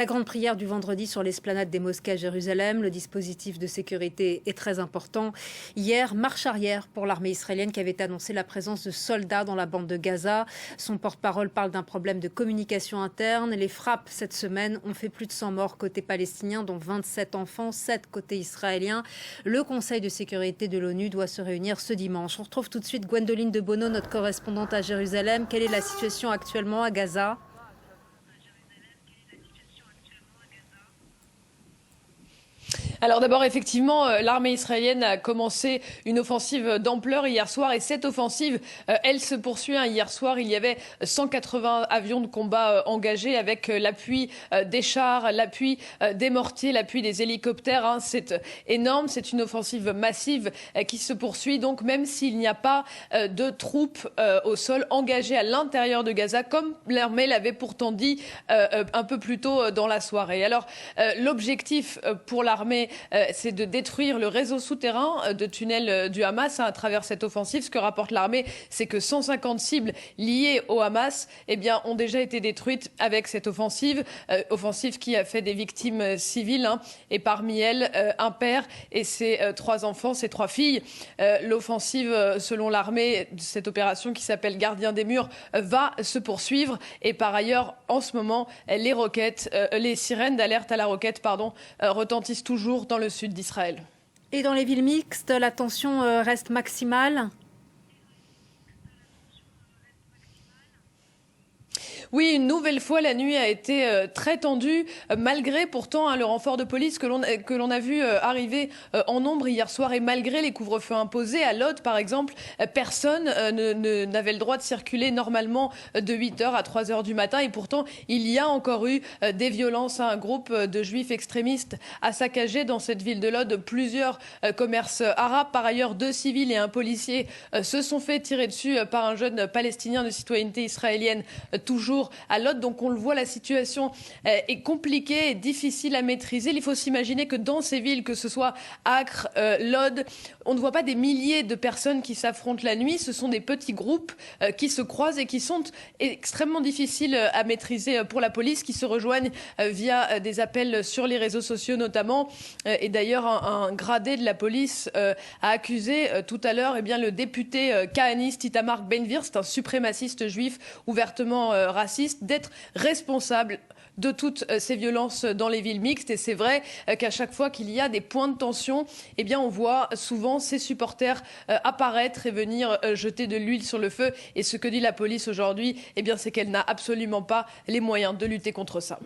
La grande prière du vendredi sur l'esplanade des mosquées à Jérusalem, le dispositif de sécurité est très important. Hier, marche arrière pour l'armée israélienne qui avait annoncé la présence de soldats dans la bande de Gaza. Son porte-parole parle d'un problème de communication interne. Les frappes cette semaine ont fait plus de 100 morts côté palestinien, dont 27 enfants, 7 côté israélien. Le Conseil de sécurité de l'ONU doit se réunir ce dimanche. On retrouve tout de suite Gwendoline de Bono, notre correspondante à Jérusalem. Quelle est la situation actuellement à Gaza ? Alors d'abord, effectivement, l'armée israélienne a commencé une offensive d'ampleur hier soir et cette offensive, elle se poursuit. Hier soir, il y avait 180 avions de combat engagés avec l'appui des chars, l'appui des mortiers, l'appui des hélicoptères. C'est énorme, c'est une offensive massive qui se poursuit. Donc même s'il n'y a pas de troupes au sol engagées à l'intérieur de Gaza, comme l'armée l'avait pourtant dit un peu plus tôt dans la soirée. Alors l'objectif pour l'armée, c'est de détruire le réseau souterrain de tunnels du Hamas à travers cette offensive. Ce que rapporte l'armée, c'est que 150 cibles liées au Hamas ont déjà été détruites avec cette offensive. Offensive qui a fait des victimes civiles, et parmi elles, un père et ses 3 enfants, ses 3 filles. L'offensive, selon l'armée, de cette opération qui s'appelle Gardien des murs, va se poursuivre. Et par ailleurs, en ce moment, les sirènes d'alerte à la roquette, retentissent toujours dans le sud d'Israël. Et dans les villes mixtes, la tension reste maximale ? Oui, une nouvelle fois, la nuit a été très tendue, malgré pourtant le renfort de police que l'on a vu arriver en nombre hier soir et malgré les couvre-feux imposés. À Lod, par exemple, personne n'avait le droit de circuler normalement de 8h à 3h du matin. Et pourtant, il y a encore eu des violences. Un groupe de juifs extrémistes a saccagé dans cette ville de Lod plusieurs commerces arabes. Par ailleurs, 2 civils et un policier se sont fait tirer dessus par un jeune palestinien de citoyenneté israélienne, toujours à Lod. Donc on le voit, la situation est compliquée et difficile à maîtriser. Il faut s'imaginer que dans ces villes, que ce soit Acre, Lod, on ne voit pas des milliers de personnes qui s'affrontent la nuit. Ce sont des petits groupes qui se croisent et qui sont extrêmement difficiles à maîtriser pour la police, qui se rejoignent via des appels sur les réseaux sociaux notamment. Et d'ailleurs, un gradé de la police a accusé tout à l'heure le député kahaniste Itamar Ben-Gvir, c'est un suprémaciste juif ouvertement raciste, d'être responsable de toutes ces violences dans les villes mixtes. Et c'est vrai qu'à chaque fois qu'il y a des points de tension, on voit souvent ces supporters apparaître et venir jeter de l'huile sur le feu. Et ce que dit la police aujourd'hui, c'est qu'elle n'a absolument pas les moyens de lutter contre ça.